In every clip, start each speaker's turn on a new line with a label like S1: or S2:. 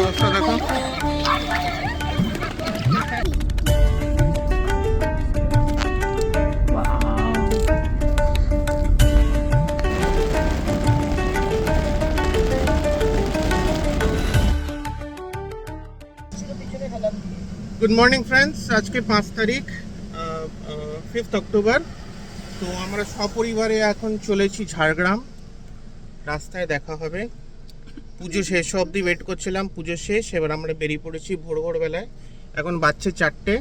S1: অবস্থা দেখো। Good morning friends, আজকে 5 তারিখ 5 অক্টোবর। তো আমরা সপরিবারে এখন চলেছি ঝাড়গ্রাম। রাস্তায় দেখা হবে। পুজো শেষ অবধি ওয়েট করছিলাম, পুজো শেষ, এবার আমরা বেরিয়ে পড়েছি ভোরবেলায়। এখন বাজছে 4টে।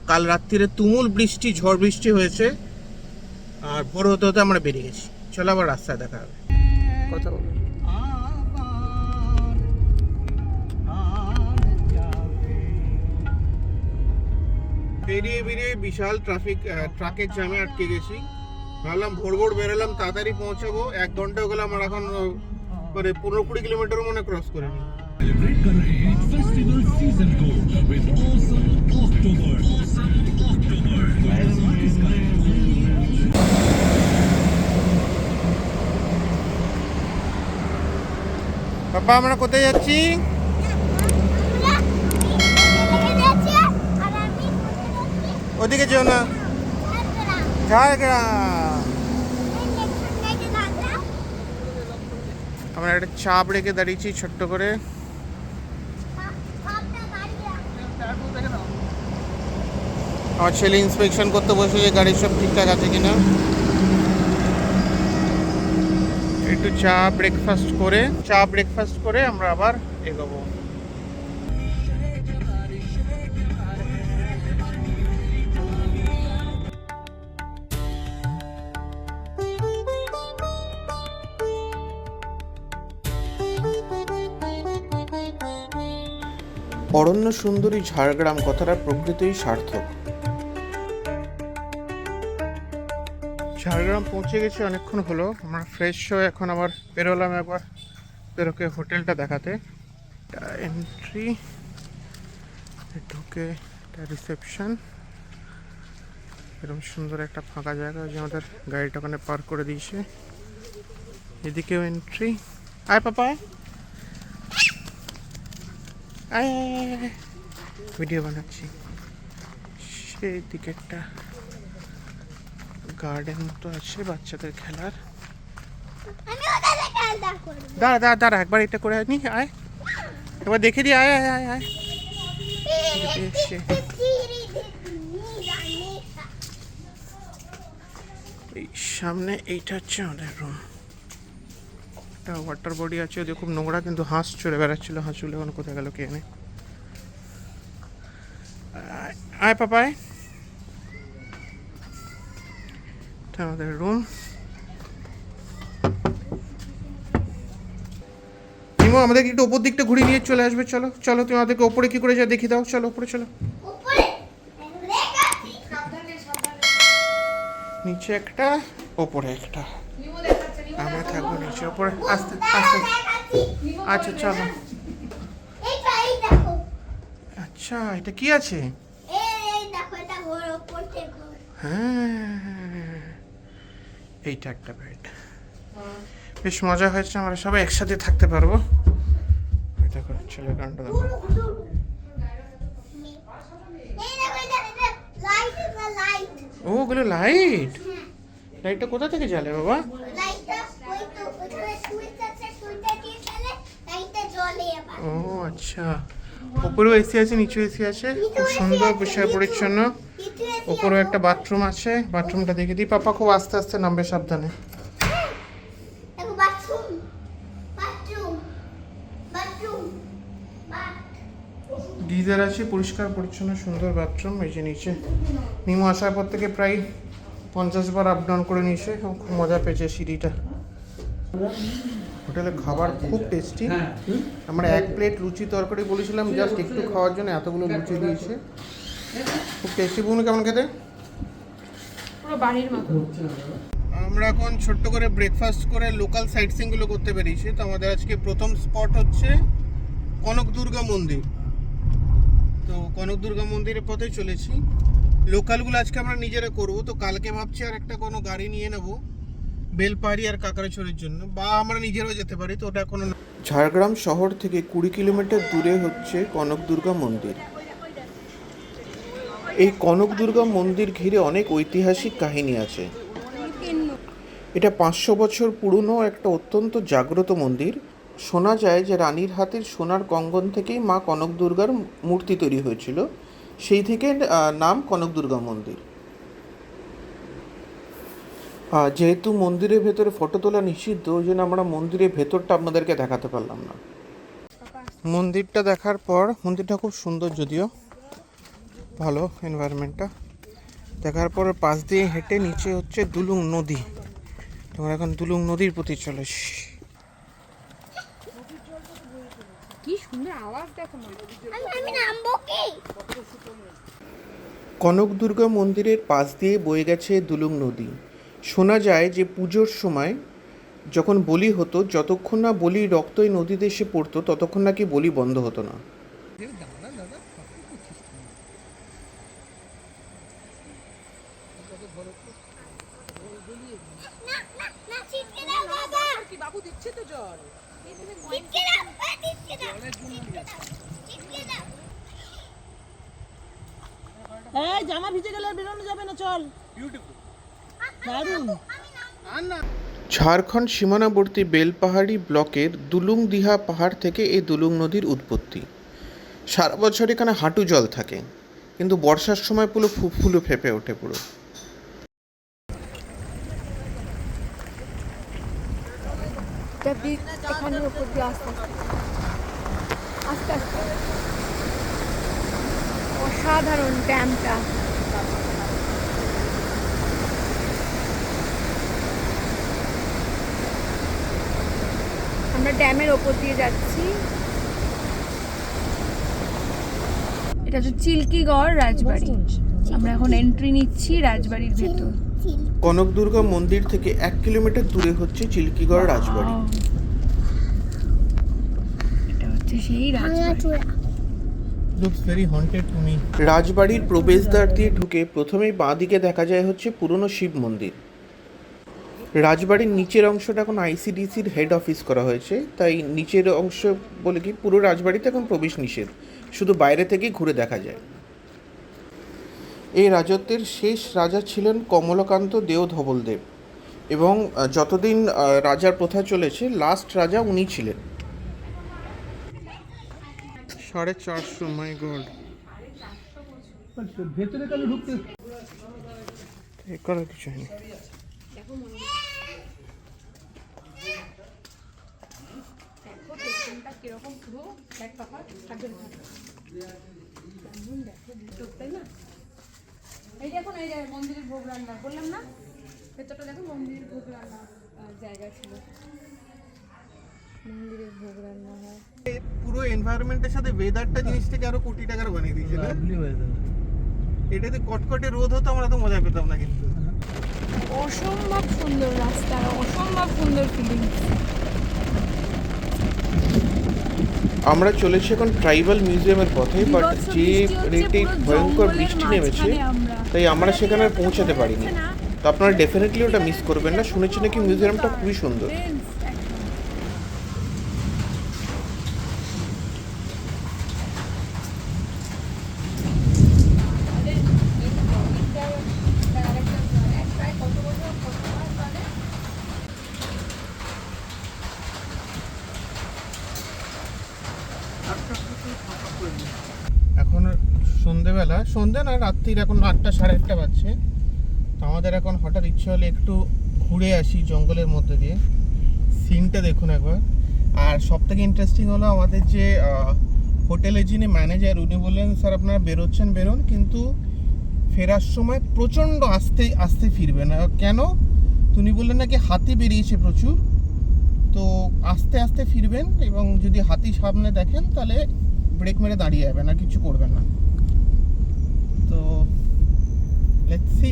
S1: কাল রাত্রিরে তুমুল বৃষ্টি, ঝড় বৃষ্টি হয়েছে, আর ভোর হতে হতে আমরা বেরিয়ে গেছি। চলো আবার রাস্তায় দেখা হবে। কথা বলো। বেরিয়ে বিশাল ট্রাকের জ্যামে আটকে গেছি। ভাবলাম ভোর বেরোলাম, তাড়াতাড়ি পৌঁছাবো। 1 ঘন্টা হয়ে গেল, আমার এখন মানে 15-20 কিলোমিটারও মনে ক্রস করে নি। বাবা, আমরা কোথায় যাচ্ছি? ওদিকে যেও না, ঝাড়গ্রাম। আমরা একটা চাপ রেখে দাঁড়িয়েছি ছোট্ট করে। আমার ছেলে ইন্সপেকশন করতে বসেছে গাড়ির সব ঠিকঠাক আছে কিনা। একটু চা ব্রেকফাস্ট করে আমরা আবার এগোবো। অরণ্য সুন্দরী ঝাড়গ্রাম কথাটা প্রকৃতই সার্থক। ঝাড়গ্রাম পৌঁছে গেছি, অনেকক্ষণ হলো। আমরা ফ্রেশ হয়ে এখন আবার বেরোলাম একবার বেরোকে হোটেলটা দেখাতে। এন্ট্রি, ঢুকে রিসেপশন। এরকম সুন্দর একটা ফাঁকা জায়গা, যে আমাদের গাড়িটা ওখানে পার্ক করে দিয়েছে। এদিকেও এন্ট্রি। আয় পাপা, আয় ভিডিও বানাচ্ছি। সেই দিকে একটা গার্ডেন মতো আছে বাচ্চাদের খেলার। দাঁড়া একবার এটা করে নি, আয় একবার দেখে দি। আয় আয় আয় আয় এই সামনে এইটা হচ্ছে আমাদের রুম। একটা ওয়াটার বডি আছে, ওদের খুব নোংরা, কিন্তু হাঁস চড়ে বেড়াচ্ছিল। হাঁসগুলো এখন কোথায় গেল কে জানে। আয় পাপায়, এটা আমাদের রুম। নিমো, আমাদেরকে একটু ওপর দিকটা ঘুরিয়ে নিয়ে চলে আসবে। চলো চলো, তুমি আমাদেরকে ওপরে কি করে যা দেখিয়ে দাও। চলো ওপরে চলো। নিচে একটা, ওপরে একটা। আমরা থাকবো নিচে, ওপরে আস্তে আস্তে। আচ্ছা চলো। আচ্ছা, এটা কি আছে? হ্যাঁ, এইটা একটা বেড। বেশ মজা হয়েছে, আমরা সবাই একসাথে থাকতে পারবো। দেখো ছেলের গানটা দেখো। ওগুলো লাইট। লাইটটা কোথা থেকে জ্বালে বাবা? ও আচ্ছা, উপরেও এসি আছে, নিচেও এসি আছে। খুব সুন্দর, পরিষ্কার পরিচ্ছন্ন। উপরেও একটা বাথরুম আছে, বাথরুমটা দেখে দিই। পাপা খুব আস্তে আস্তে নামবে, সাবধানে। গিজার আছে, পরিষ্কার পরিচ্ছন্ন সুন্দর বাথরুম। এই যে নিচে নিমো আসার পর থেকে প্রায় 50 বার আপ ডাউন করে নিয়েছে, এবং খুব মজা পেয়েছে সিঁড়িটা। হোটেলের খাবার খুব টেস্টি। আমরা 1 প্লেট লুচি তরকারি বলেছিলাম, জাস্ট একটু খাওয়ার জন্য এতগুলো লুচি দিয়েছে। খুব টেস্টি। বুনু কেমন খেতে?
S2: পুরো বাড়ির মতো।
S1: আমরা এখন ছোট্ট করে ব্রেকফাস্ট করে লোকাল সাইট সিইংগুলো করতে পেরেছি। তো আমাদের আজকে প্রথম স্পট হচ্ছে কনক দুর্গা মন্দির। তো কনক দুর্গা মন্দিরের পথে চলেছি। লোকালগুলো আজকে আমরা নিজেরা করব, তো কালকে ভাবছি আর একটা কোনো গাড়ি নিয়ে নেব বেলপাহাড়ি আর কাকড়াছড়ির জন্য, বা আমরা নিজেরাও যেতে পারি। তো ওটা কোনো ঝাড়গ্রাম শহর থেকে 20 কিলোমিটার দূরে হচ্ছে কনক দুর্গা মন্দির। এই কনক দুর্গা মন্দির ঘিরে অনেক ঐতিহাসিক কাহিনী আছে। এটা 500 বছর পুরনো একটা অত্যন্ত জাগ্রত মন্দির। শোনা যায় যে রানীর হাতের সোনার কঙ্গন থেকেই মা কনক দুর্গার মূর্তি তৈরি হয়েছিল, সেই থেকে নাম কনক দুর্গা মন্দির। যেহেতু মন্দিরের ভেতরে ফটো তোলা নিষিদ্ধ, ওই জন্য আমরা মন্দিরের ভেতরটা আপনাদেরকে দেখাতে পারলাম না। মন্দিরটা দেখার পর, মন্দিরটা খুব সুন্দর, যদিও ভালো এনভায়রনমেন্টটা দেখার পর পাশ দিয়ে হেঁটে নিচে হচ্ছে দুলুং নদী। তোমরা এখন দুলুং নদীর প্রতি চলেছি।
S2: কি সুন্দর আওয়াজ দেখো না।
S3: আমি নামবো কি?
S1: কনক দুর্গা মন্দিরের পাশ দিয়ে বয়ে গেছে দুলুং নদী। শোনা যায় যে পুজোর সময় যখন বলি হতো, যতক্ষণ না বলির রক্ত এই নদীতে এসে পড়তো ততক্ষণ নাকি বলি বন্ধ হতো না।
S3: না ছিটকে দাও বাবা।
S4: কি বাবু দিচ্ছে তো জল।
S3: ছিটকে দাও, ছিটকে দাও, ছিটকে দাও।
S4: এই জামা ভিজে গেলে আর বেরোনো যাবে না, চল। দারুণ।
S1: ঝাড়খণ্ড সীমানাবর্তী বেলপাহাড়ি ব্লকের দুলুং দিহা পাহাড় থেকে এই দুলুং নদীর উৎপত্তি। সারা বছর এখানে হাঁটু জল থাকে, কিন্তু বর্ষার সময় পুরো ফুলে ফেঁপে ওঠে পুরো।
S2: এখানের উপর দিয়ে আস্তে আস্তে অসাধারণ ড্যামটা। আমরা ড্যামের ওপর দিয়ে যাচ্ছি। এটা হচ্ছে চিল্কিগড় রাজবাড়ি। আমরা এখন এন্ট্রি নিচ্ছি রাজবাড়ির ভেতর।
S1: কনক দুর্গা মন্দির থেকে 1 কিলোমিটার দূরে হচ্ছে চিল্কিগড় রাজবাড়ি।
S2: এটা হচ্ছে সেই রাজবাড়ি।
S1: Looks very haunted to me. রাজবাড়ির প্রবেশদ্বার দিয়ে ঢুকে প্রথমেই বাঁ দিকে দেখা যায় হচ্ছে পুরনো শিব মন্দির। রাজবাড়ির নিচের অংশটা এখন আইসিডিসির হেড অফিস করা হয়েছে, তাই নিচের অংশ বলে কি পুরো রাজবাড়িতে এখন প্রবেশ নিষেধ, শুধু বাইরে থেকেই ঘুরে দেখা যায়। এই রাজত্বের শেষ রাজা ছিলেন কমলকান্ত দেও ধবলদেব, এবং যতদিন রাজার প্রথা চলেছে লাস্ট রাজা উনি ছিলেন। 450 মাই গড।
S4: ভেতরে কেন ঢুকতে?
S1: এ করার কিছু নেই।
S2: কিরকম পুরো এক পাহাড় থাকবে না। তাই না? এই দেখুন, এই যে মন্দিরের ভোগ রান্না বললাম না, ভেতরটা দেখো মন্দিরের ভোগ রান্না জায়গা ছিল। মন্দিরের ভোগ রান্না হয়।
S1: পুরো এনভায়রনমেন্টের সাথে ওয়েদারটা জিনিসটাকে আরো কোটি টাকার বানিয়ে দিয়েছে না? এটাতে কটকটে রোদ হতো, আমরা তো মজা পেতাম না। কিন্তু
S2: অসম্ভব সুন্দর রাস্তা, অসম্ভব সুন্দর ফিলিংস।
S1: আমরা চলেছি এখন ট্রাইবাল মিউজিয়ামের পথে, বাট যে রেটে ভয়ঙ্কর বৃষ্টি নেমেছে তাই আমরা সেখানে আর পৌঁছাতে পারিনি। তো আপনারা ডেফিনেটলি ওটা মিস করবেন না। শুনেছি নাকি মিউজিয়ামটা খুবই সুন্দর। এখন সন্ধেবেলা, সন্ধে না রাত্রির এখন 8টা 8:30 বাজছে। তো আমাদের এখন হঠাৎ ইচ্ছে হলে একটু ঘুরে আসি জঙ্গলের মধ্যে দিয়ে। সিনটা দেখুন একবার। আর সব থেকে ইন্টারেস্টিং হলো আমাদের যে হোটেলের যিনি ম্যানেজার, উনি বললেন স্যার আপনারা বেরোচ্ছেন বেরোন, কিন্তু ফেরার সময় প্রচণ্ড আস্তে আস্তে ফিরবেন। কেন? উনি বললেন নাকি হাতি বেরিয়েছে প্রচুর, তো আস্তে আস্তে ফিরবেন, এবং যদি হাতি সামনে দেখেন তাহলে ব্রেক মেরে দাঁড়িয়ে যাবেন, আর কিছু করবেন না। তো লেটস সি।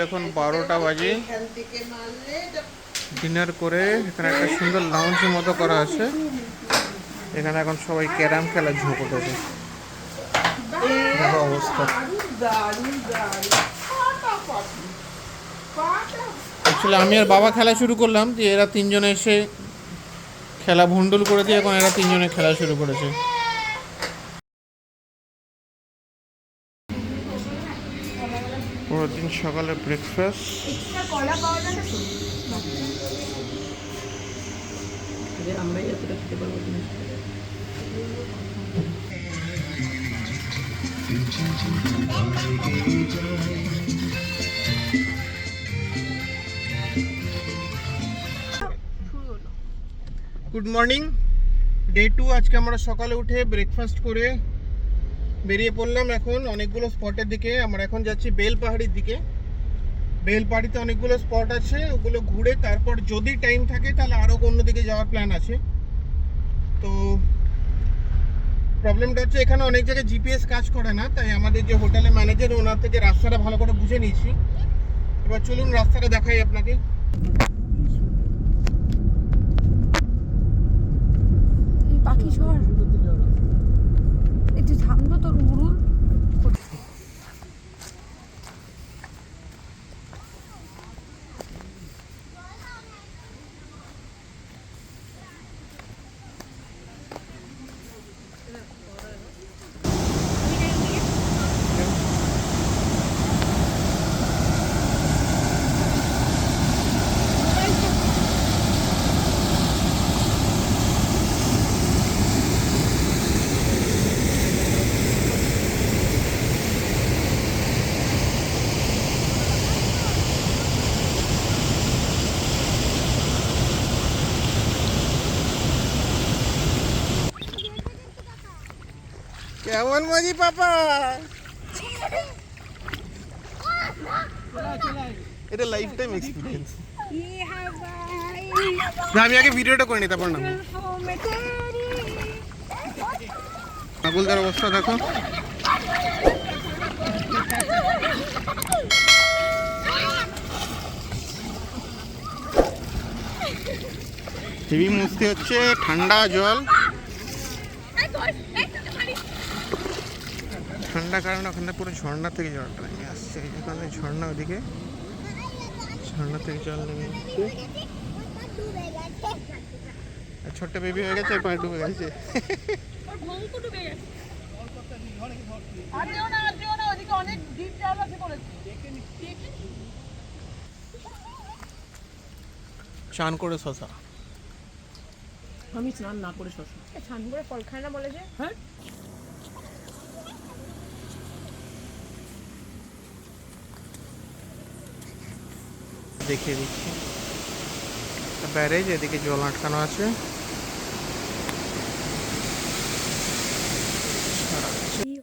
S1: এখন 12টা বাজে। ডিনার করে এখানে একটা সুন্দর লাউঞ্জের মতো করা আছে। এখানে এখন সবাই ক্যারাম খেলা ঝোঁক উঠেছে। দেখো অবস্থা। অ্যাকচুয়ালি আমি আর বাবা খেলা শুরু করলাম, দিয়ে এরা তিনজনে এসে খেলা ভন্ডুল করে দিয়ে এখন এরা তিনজনে খেলা শুরু করেছে। পরের দিন সকালে ব্রেকফাস্ট।
S4: আমরাই এতটা খেতে পারবো কিনা।
S1: Good morning, day 2। আজকে আমরা সকালে উঠে ব্রেকফাস্ট করে বেরিয়ে পড়লাম এখন অনেকগুলো স্পটের দিকে। আমরা এখন যাচ্ছি বেলপাহাড়ির দিকে। বেলপাহাড়িতে অনেকগুলো স্পট আছে, ওগুলো ঘুরে তারপর যদি টাইম থাকে তাহলে আরও অন্য দিকে যাওয়ার প্ল্যান আছে। তো প্রবলেমটা হচ্ছে এখানে অনেক জায়গায় জিপিএস কাজ করে না, তাই আমাদের যে হোটেলের ম্যানেজার ওনার থেকে রাস্তাটা ভালো করে বুঝে নিয়েছি। এবার চলুন রাস্তাটা দেখাই আপনাকে।
S2: পাখি শহর একটু থামলো তোর উড়ুল।
S1: কেমন মজি পাপা? এটা লাইফ টাইম এক্সপিরিয়েন্স। আমি আগে ভিডিওটা করে নি তারপর না। নাগুলদার অবস্থা দেখো। হেভি মস্তি হচ্ছে, ঠান্ডা জল, ঠান্ডা কারণে ওখানে পুরো ঝর্ণা থেকে জলটা নেমে আসছে। এখানে ঝর্ণা, ওদিকে ঝর্ণা থেকে জল নেমে আসছে। ছোট্ট বেবি হয়ে গেছে, পায়ে ডুবে গেছে। চান করে শশা।
S4: আমি স্নান না করে শশা
S2: স্নান করে ফল খায় না বলে যে।
S4: হ্যাঁ
S1: দেখিয়ে দিচ্ছি ব্যারেজ, এদিকে জল আটকানো আছে।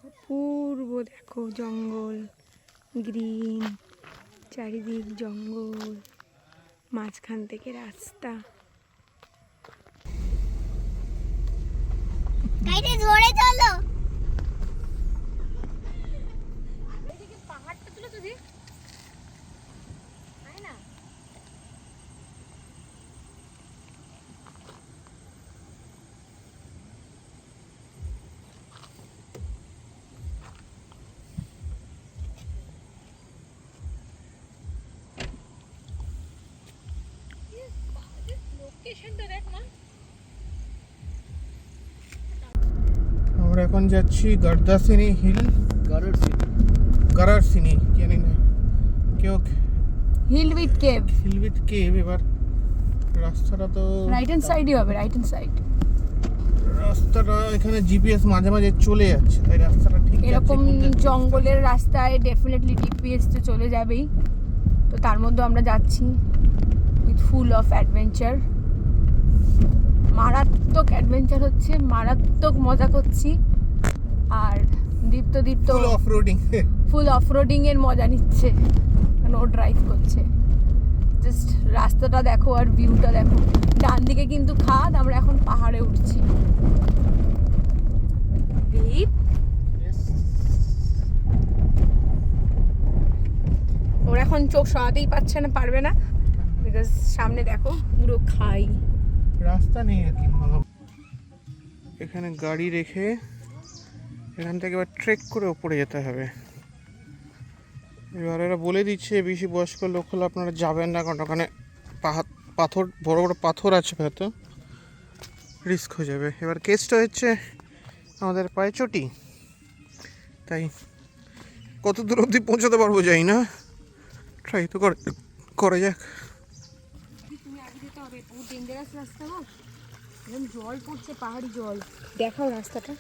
S2: অপূর্ব দেখো, জঙ্গল, গ্রিন চারিদিক জঙ্গল, মাঝখান থেকে রাস্তা।
S3: গাড়ি ধরে চলো।
S2: পাহাড়টা তুলে যদি না লোকেশনটা দেখ না।
S1: আমরা এখন যাচ্ছি গর্দাসিনী হিল, গরারসিনী জানি না কেউ,
S2: hill with cave,
S1: hill with cave. এবার রাস্তাটা তো
S2: রাইট হ্যান্ড সাইডই হবে, রাইট হ্যান্ড সাইড।
S1: রাস্তাটা এখানে জিপিএস মাঝে মাঝে চলে যাচ্ছে, তাই রাস্তাটা ঠিক যাচ্ছে।
S2: এরকম
S1: কোন দিকে
S2: জঙ্গলের রাস্তায় ডেফিনেটলি জিপিএস তো চলে যাবেই। তো তার মধ্যে আমরা যাচ্ছি উইথ ফুল অফ অ্যাডভেঞ্চার। মারাত্মক অ্যাডভেঞ্চার হচ্ছে, মারাত্মক মজা করছি। আর দীপ্ত
S1: ফুল অফরোডিং,
S2: ফুল অফরোডিং এর মজা নিচ্ছে, নো ড্রাইভ করছে। জাস্ট রাস্তাটা দেখো আর ভিউটা দেখো। ডান দিকে কিন্তু খাদ, আমরা এখন পাহাড়ে উঠছি। এখন চোখ সরাতেই পারবে না, বিকজ সামনে দেখো পুরো খাই।
S1: রাস্তা নেই আর কি। এখানে গাড়ি রেখে এখান থেকে এবার ট্রেক করে উপরে যেতে হবে। এবার এরা বলে দিচ্ছে বেশি বয়স্ক লোক হলে আপনারা যাবেন না, কারণ ওখানে পাথর, বড় বড় পাথর আছে, হয়তো রিস্ক হয়ে যাবে। এবার কেসটা হচ্ছে আমাদের পায়ে চটি, তাই কত দূর অবধি পৌঁছাতে পারবো যাই না, ট্রাই তো করে যাক।
S2: তুমি আগে যেতে হবে, বহুত ডেঞ্জারাস রাস্তা গো, একদম জল পড়ছে, পাহাড়ি জল। দেখাও রাস্তাটা।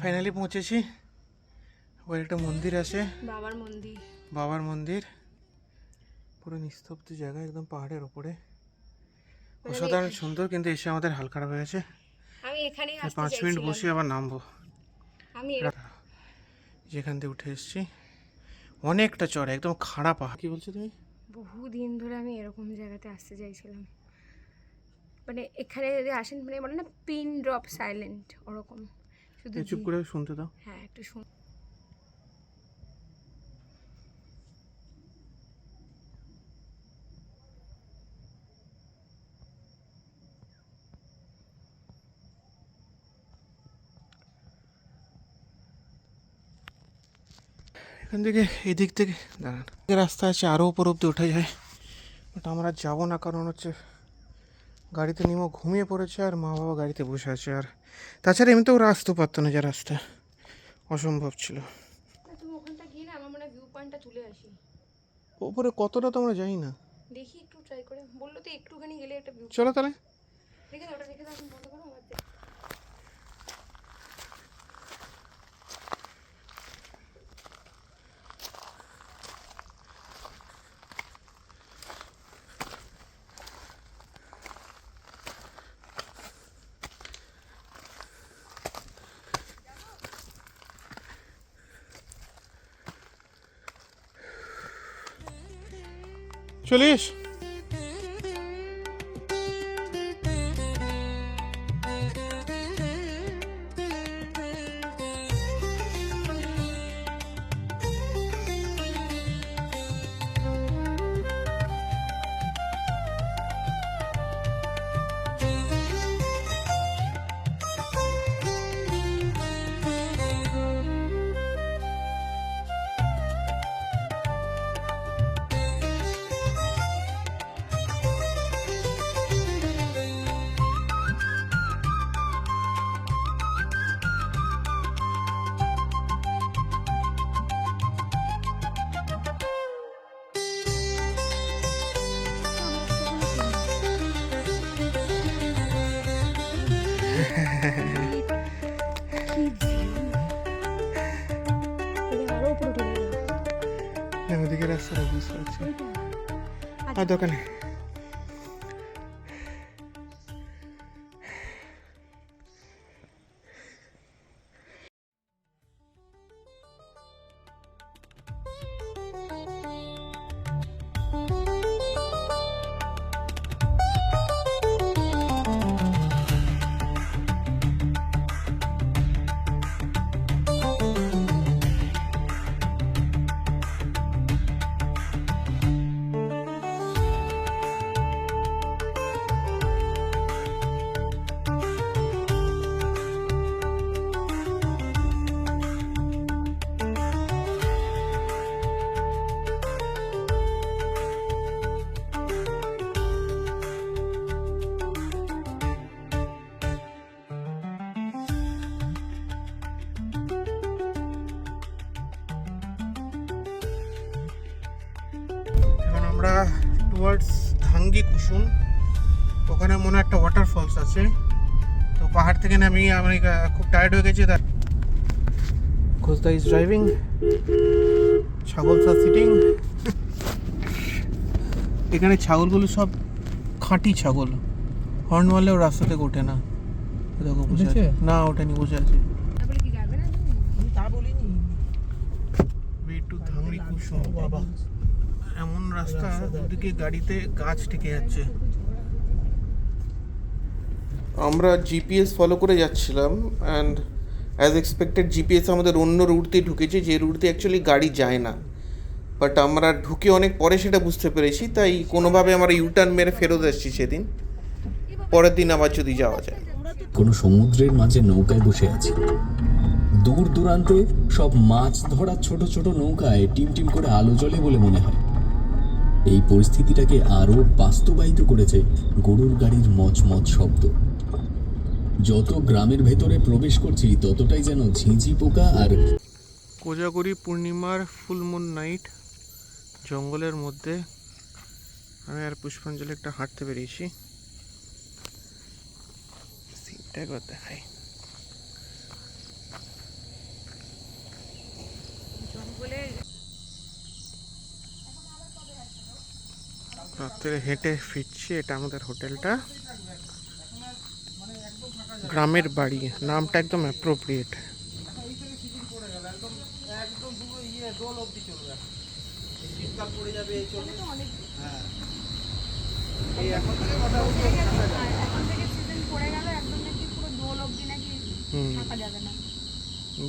S1: ফাইনালি পৌঁছেছি। ওই একটা মন্দির আছে,
S2: বাবার মন্দির।
S1: বাবার মন্দির, পুরো নিস্তব্ধ জায়গা, একদম পাহাড়ের ওপরে, অসাধারণ সুন্দর। কিন্তু এসে আমাদের হাল খারাপ হয়ে গেছে।
S2: আমি এখানেই
S1: 5 মিনিট বসে আবার নামবো।
S2: আমি
S1: যেখান থেকে উঠে এসেছি অনেকটা চড়া, একদম খাড়া পাহাড়। কি বলছো তুমি?
S2: বহুদিন ধরে আমি এরকম জায়গাতে আসতে চাইছিলাম, মানে এখানে যদি আসেন, মানে বলে না পিন ড্রপ সাইলেন্ট, ওরকম। শুধু
S1: চুপ করে শুনতে দাও।
S2: হ্যাঁ, একটু শুন।
S1: এখান থেকে এদিক থেকে দাঁড়ান, রাস্তা আছে আরও উপর অব্দি ওঠা যায়, বাট আমরা যাবো না, কারণ হচ্ছে গাড়িতে নিমো ঘুমিয়ে পড়েছে আর মা বাবা গাড়িতে বসে আছে। আর তাছাড়া এমনিতেও ওরা আসতেও পারতো না, যা রাস্তা অসম্ভব ছিল।
S2: তুমি ওখানটা গিয়ে না, আমার মনে হয় ভিউ পয়েন্টটা তুলে আসি।
S1: ওপরে কতটা তো আমরা যাই না,
S2: দেখি একটু ট্রাই করে, বললো তো একটুখানি গেলে একটা ভিউ।
S1: চলো তাহলে।
S2: দেখে দাও, ওটা দেখে দাও, বন্ধ করো আবার।
S1: চলিস। ওদিকে রাস্তাটা বুঝতে পারছি, আর দোকানে আমরা টুয়ার্ডস ধাঙ্গি কুসুম, ওখানে মনে হয় একটা ওয়াটারফলস আছে। তো পাহাড় থেকে নামি আমি খুব টায়ার্ড হয়ে গেছি। খোঁজদা ইজ ড্রাইভিং, ছাগল সব সিটিং। এখানে ছাগলগুলো সব খাঁটি ছাগল, হর্ন মারলেও রাস্তা থেকে ওঠে না। দেখো বসে আছে, না ওঠেনি, বসে আছে।
S4: আমি তা বলিনি।
S1: ওয়ে টু ধাঙ্গি কুসুম। বাবা, এমন রাস্তা, দুদিকে গাড়িতে গাছ টিকে যাচ্ছে। আমরা জিপিএস ফলো করে যাচ্ছিলাম অ্যান্ড অ্যাজ এক্সপেক্টেড জিপিএস আমাদের অন্য রুট দিয়ে ঢুকেছে, যে রুট দিয়ে অ্যাকচুয়ালি গাড়ি যায় না। বাট আমরা ঢুকে অনেক পরে সেটা বুঝতে পেরেছি, তাই কোনোভাবে আমরা ইউটার্ন মেরে ফেরত এসেছি সেদিন। পরের দিন আবার যদি যাওয়া যায়।
S5: কোনো সমুদ্রের মাঝে নৌকায় বসে আছি। দূর দূরান্তে সব মাছ ধরার ছোট ছোট নৌকায় টিম টিম করে আলো জ্বলে বলে মনে হয়। এই পরিস্থিতিটাকে আরো বাস্তবায়িত করেছে গরুর গাড়ির মচমচ শব্দ। যত গ্রামের ভেতরে প্রবেশ করছি ততটাই যেন ঝিঁঝি পোকা আর
S1: কোজাগরি পূর্ণিমার ফুল মুন নাইট, জঙ্গলের মধ্যে আমি আর পুষ্পাঞ্জলি একটা হাঁটতে বেরিয়েছি। সিনটা একবার দেখাই। রাত্রে হেঁটে ফিরছি। এটা আমাদের হোটেলটা, গ্রামের বাড়ি। নামটা একদম অ্যাপ্রোপ্রিয়েট।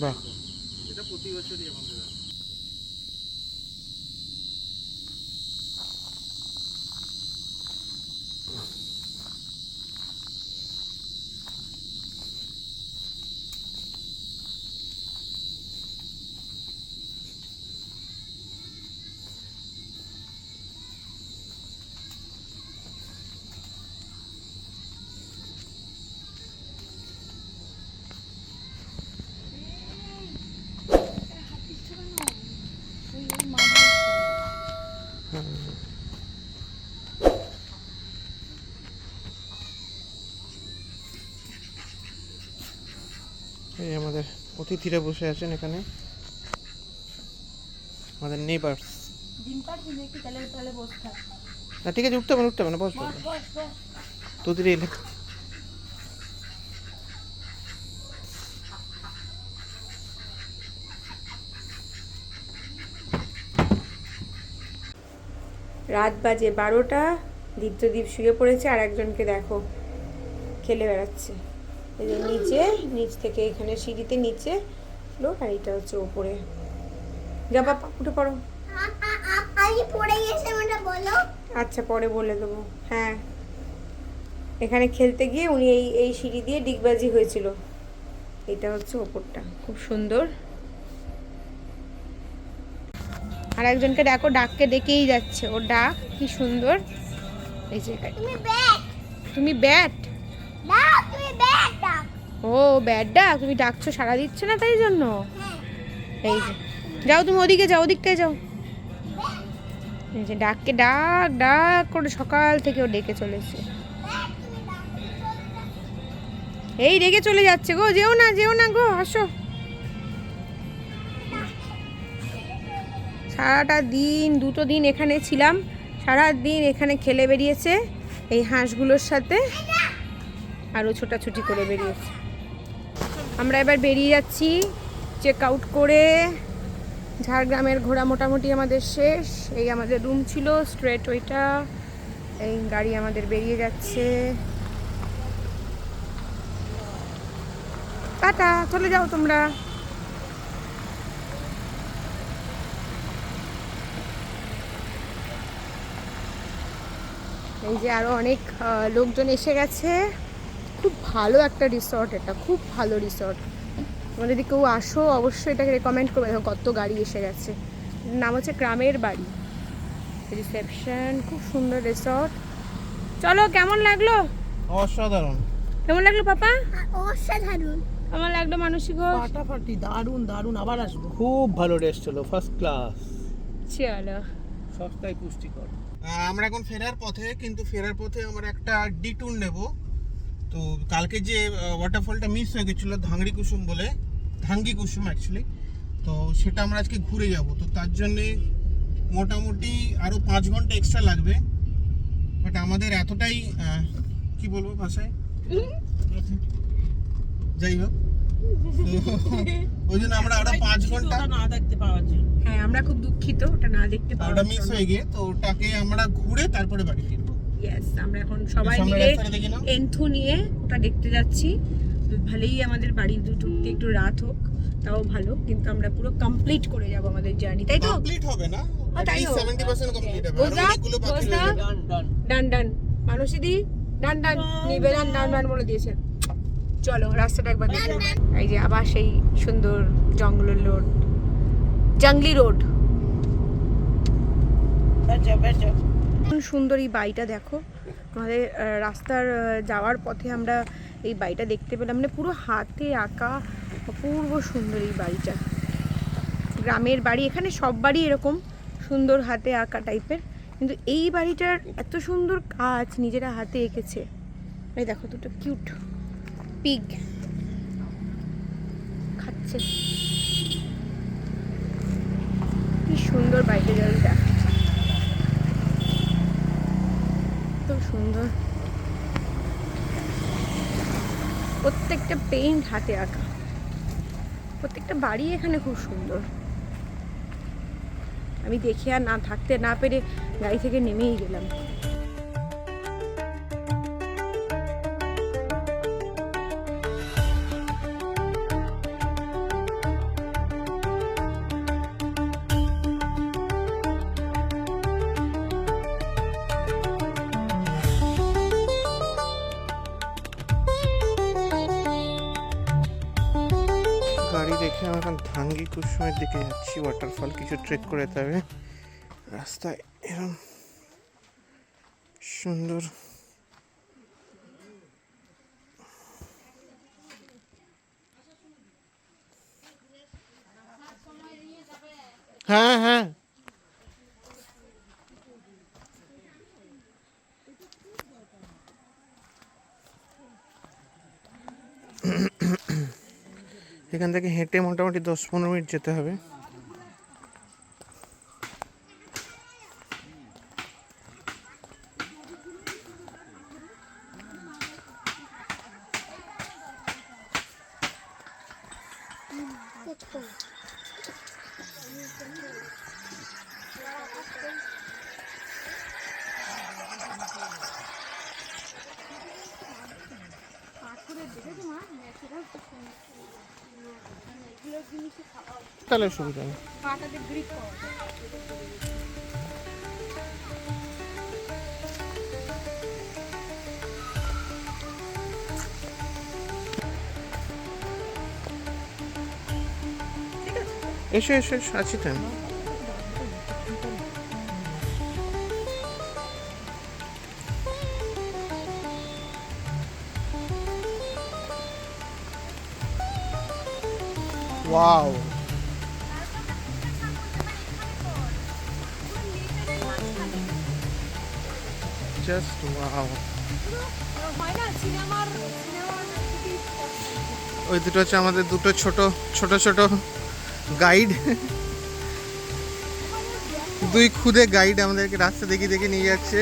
S1: বাহ, এটা প্রতি বছরই আমাদের। এই আমাদের অতিথিরা বসে আছেন এখানে, আমাদের নেইবার্স। না ঠিক আছে, উঠতে হবে না, বস তোদের এলে।
S2: রাত বাজে 12টা, দীপ্তদীপ শুয়ে পড়েছে, আর একজনকে দেখো খেলে বেড়াচ্ছে। এই যে নিচ থেকে এখানে সিঁড়িতে নিচে লোক, আর এটা হচ্ছে ওপরে। যা বাবা, উঠে পড়ো।
S3: আমি পড়ে গেছি, আমাকে বলো।
S2: আচ্ছা, পরে বলে দেবো। হ্যাঁ, এখানে খেলতে গিয়ে উনি এই সিঁড়ি দিয়ে ডিগবাজি হয়েছিল। এটা হচ্ছে ওপরটা, খুব সুন্দর। আর একজনকে দেখো, ডাককে ডেকেই যাচ্ছে, ওর ডাক কি সুন্দর। এই যে তুমি ব্যাট,
S3: না তুমি ব্যাট ডাক।
S2: ও ব্যাট ডাক, তুমি ডাকছো, সাড়া দিচ্ছে না, তাই জন্য। এই যে যাও, তুমি ওদিকে যাও, ওদিকটায় যাও। এই যে ডাককে ডাক ডাক করে সকাল থেকে ও ডেকে চলেছে। এই ডেকে চলে যাচ্ছে গো, যেও না গো, আসো। সারাটা দিন, 2 দিন এখানে ছিলাম, সারা দিন এখানে খেলে বেরিয়েছে এই হাঁসগুলোর সাথে, আরও ছোটাছুটি করে বেরিয়েছে। আমরা এবার বেরিয়ে যাচ্ছি চেক আউট করে। ঝাড়গ্রামের ঘোরা মোটামুটি আমাদের শেষ। এই আমাদের রুম ছিল, স্ট্রেট ওইটা। এই গাড়ি আমাদের বেরিয়ে যাচ্ছে। টাটা, চলে যাও তোমরা। এই যে আরও অনেক লোকজন এসে গেছে। খুব ভালো একটা রিসর্ট, এটা খুব ভালো রিসর্ট। তোমরা যদি কেউ আসো অবশ্যই এটাকে রেকমেন্ড করবে। দেখো কত গাড়ি এসে গেছে। নাম হচ্ছে গ্রামের বাড়ি। রিসেপশন, খুব সুন্দর রিসর্ট। চলো, কেমন লাগলো?
S1: অসাধারণ।
S2: কেমন লাগলো পাপা?
S3: অসাধারণ।
S2: কেমন লাগলো মানসী গো?
S4: ফাটাফাটি, দারুণ দারুণ, আবার আসবো।
S1: খুব ভালো রেস্ট হলো, ফার্স্ট ক্লাস।
S2: চলো।
S1: সস্তায় পুষ্টিকর। আমরা এখন ফেরার পথে, কিন্তু ফেরার পথে আমরা একটা ডিটুর নেব। তো কালকে যে ওয়াটারফলটা মিস হয়ে গেছিলো ধাঙ্গি কুসুম বলে, ধাঙ্গি কুসুম অ্যাকচুয়ালি, তো সেটা আমরা আজকে ঘুরে যাব। তো তার জন্যে মোটামুটি আরও 5 ঘন্টা এক্সট্রা লাগবে। বাট আমাদের এতটাই কি বলবো ভাষায়, যাই হোক, ওই জন্য আমরা আরো 5 ঘন্টা
S4: না দেখতে পাওয়ার জন্য।
S2: হ্যাঁ আমরা খুব দুঃখিত ওটা না দেখতে পাওয়া।
S1: ওটা মিস হয়ে গিয়ে, তো ওটাকে আমরা ঘুরে তারপরে বাড়ি ফিরবো।
S2: ইয়েস, আমরা এখন সবাই
S1: সামনে
S2: মিলে
S1: রাস্তাটা দেখে নাও।
S2: এন্থু নিয়ে ওটা দেখতে যাচ্ছি। ভালোই আমাদের বাড়ি ঢুকতে একটু রাত হোক তাও ভালো, কিন্তু আমরা পুরো কমপ্লিট করে যাব আমাদের জার্নি, তাই তো?
S1: কমপ্লিট হবে না,
S2: তাই হোক।
S1: 70% কমপ্লিট হবে, আর
S2: বোঝা
S1: অনেকগুলো বাকি
S2: বোঝা
S1: রয়ে যাবে।
S4: ডান ডান।
S2: ডান ডান মানসীদি ডান ডান নিবেদন ডান ডান বলে দিয়েছে। চলো রাস্তাটা একবার দেখে নাও। এই যে আবার সেই সুন্দর জঙ্গলের রোড, জঙ্গলি রোড।
S4: বেচো বেচো।
S2: কোন সুন্দর এই বাড়িটা দেখো। আমাদের রাস্তার যাওয়ার পথে আমরা এই বাড়িটা দেখতে পেলাম, মানে পুরো হাতে আঁকা, অপূর্ব সুন্দর এই বাড়িটা। গ্রামের বাড়ি, এখানে সব বাড়ি এরকম সুন্দর হাতে আঁকা টাইপের, কিন্তু এই বাড়িটার এত সুন্দর কাজ নিজেরা হাতে এঁকেছে। এই দেখো দুটো কিউট পিগ খাচ্ছে, কি সুন্দর বাড়িটা জলটা, এত সুন্দর। প্রত্যেকটা পেইন্ট হাতে আঁকা, প্রত্যেকটা বাড়ি এখানে খুব সুন্দর। আমি দেখে আর না থাকতে না পেরে গাড়ি থেকে নেমেই গেলাম।
S1: গাড়ি দেখে আমরা এখন ধাঙ্গি কুসুমের দিকে যাচ্ছি। ওয়াটারফল কিছু ট্রেক করে যেতে হবে। রাস্তায় এরকম সুন্দর হ্যাঁ হ্যাঁ এখান থেকে হেঁটে মোটামুটি 10-15 মিনিট যেতে হবে। তাহলে সুবিধা নেই। এসো এসো এসো, আছি তো আমি। Wow, just wow. ওই দুটো হচ্ছে আমাদের দুটো ছোট ছোট ছোট গাইড, দুই খুদে গাইড আমাদেরকে রাস্তা দেখিয়ে দেখে নিয়ে যাচ্ছে।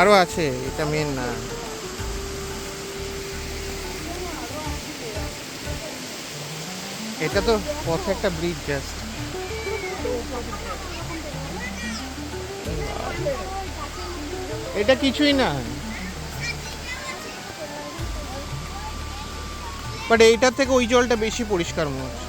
S1: আরো আছে, এটা মেন না। এটা তো পথে একটা ব্রিজ জাস্ট। এটা কিছুই না, বাট এইটার থেকে ওই জলটা বেশি পরিষ্কার মনে হচ্ছে।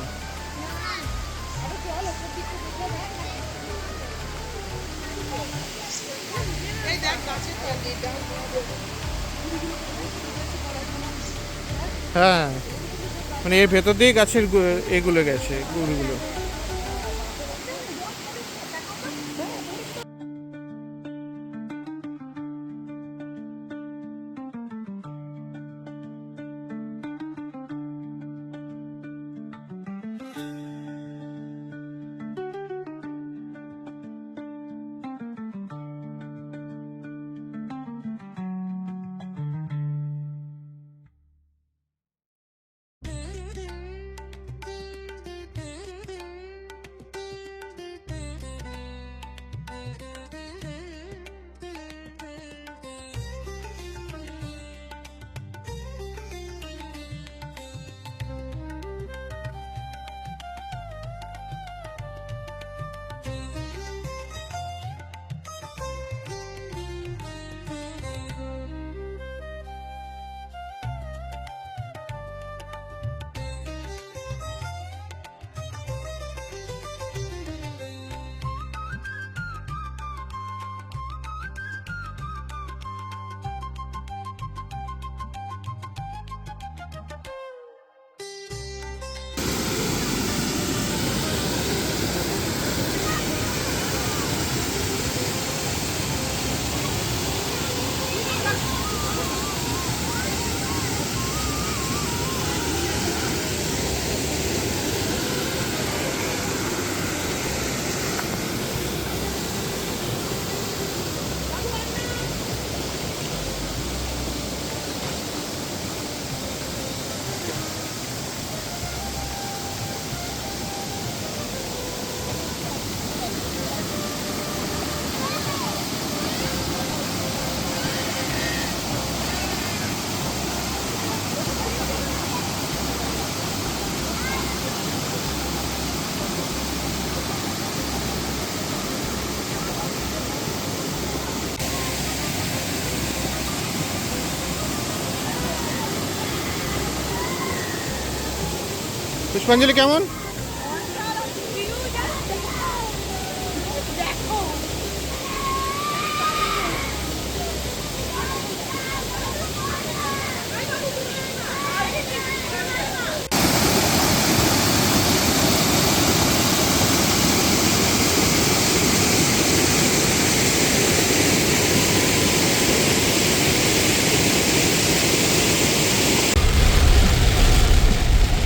S1: হ্যাঁ, মানে এর ভেতর দিয়ে গাছের এগুলো গেছে, গুড়গুলো। পুষ্পাঞ্জলি কেমন?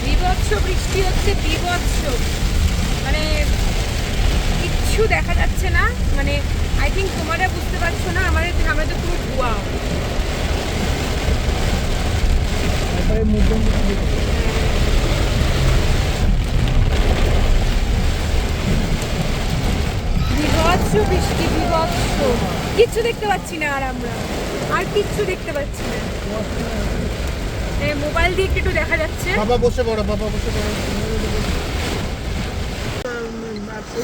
S2: বিভৎস বৃষ্টি হচ্ছে, বিভৎস, মানে কিচ্ছু দেখা যাচ্ছে না। মানে আই থিঙ্ক তোমরা বুঝতে পারছো না, আমরা তো পুরো ধোয়া। বিভৎস বৃষ্টি, বিভৎস, কিচ্ছু দেখতে পাচ্ছি না। আর কিচ্ছু দেখতে পাচ্ছি না। মোবাইল দিয়ে একটু দেখা যাচ্ছে।
S1: বাবা বসে পড়ো, বাবা বসে পড়ো।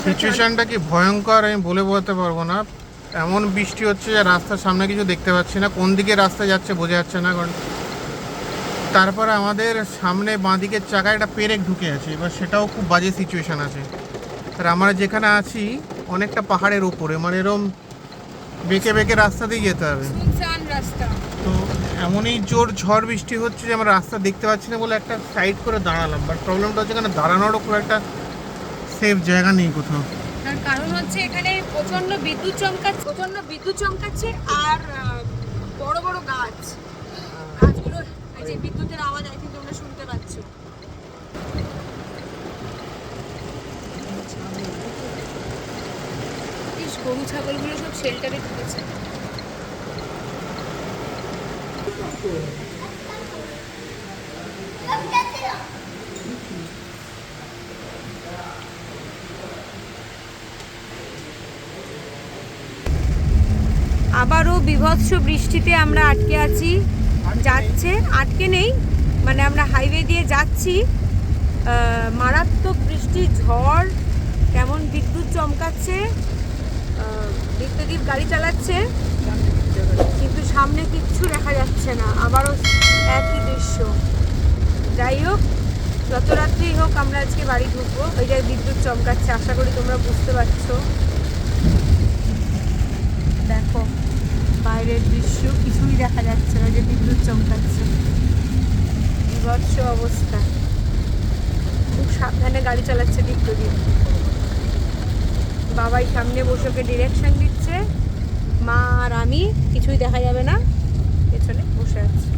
S1: সিচুয়েশনটা কি ভয়ঙ্কর আমি বলে বলতে পারবো না। এমন বৃষ্টি হচ্ছে যে রাস্তার সামনে কিছু দেখতে পাচ্ছি না, কোন দিকে রাস্তা যাচ্ছে বোঝা যাচ্ছে না। কারণ তারপরে আমাদের সামনে বাঁদিকের চাকায় একটা পেরেক ঢুকে আছে, এবার সেটাও খুব বাজে সিচুয়েশান আছে। আর আমরা যেখানে আছি অনেকটা পাহাড়ের উপরে, মানে এরকম বেঁকে বেঁকে রাস্তা দিয়ে যেতে হবে।
S2: সুনসান রাস্তা।
S1: তো এমনই জোর ঝড় বৃষ্টি হচ্ছে যে আমরা রাস্তা দেখতে পাচ্ছি না বলে একটা সাইড করে দাঁড়ালাম। বাট প্রবলেমটা হচ্ছে এখানে দাঁড়ানোরও খুব একটা সেফ জায়গা নেই কোথাও।
S2: তার কারণ হচ্ছে এখানে প্রচন্ড বিদ্যুৎ চমকাচ্ছে আর বড় বড় গাছগুলো, এই যে বিদ্যুতের আওয়াজ আই থিঙ্ক তোমরা শুনতে পাচ্ছ। গরু ছাগলগুলো সব শেল্টারে ঢুকেছে। আবারও বিভৎস বৃষ্টিতে আমরা আটকে আছি। আটকে নেই, মানে আমরা হাইওয়ে দিয়ে যাচ্ছি। মারাত্মক বৃষ্টি, ঝড়, কেমন বিদ্যুৎ চমকাচ্ছে। দীপ্তদীপ গাড়ি চালাচ্ছে কিন্তু সামনে কিচ্ছু দেখা যাচ্ছে না। আবারও একই দৃশ্য। যাই হোক, যত রাত্রেই হোক আমরা আজকে বাড়ি ঢুকবো। ওই যে বিদ্যুৎ চমকাচ্ছে, আশা করি তোমরা বুঝতে পারছো। দেখো বাইরের দৃশ্য, কিছুই দেখা যাচ্ছে না, যে বিদ্যুৎ চমকাচ্ছে। বিভৎস অবস্থা। খুব সাবধানে গাড়ি চালাচ্ছে দীপ্তদীপ। বাবাই সামনে বসে ওকে ডিরেকশন দিচ্ছে, মা আর আমি কিছুই দেখা যাবে না, পেছনে বসে আছি।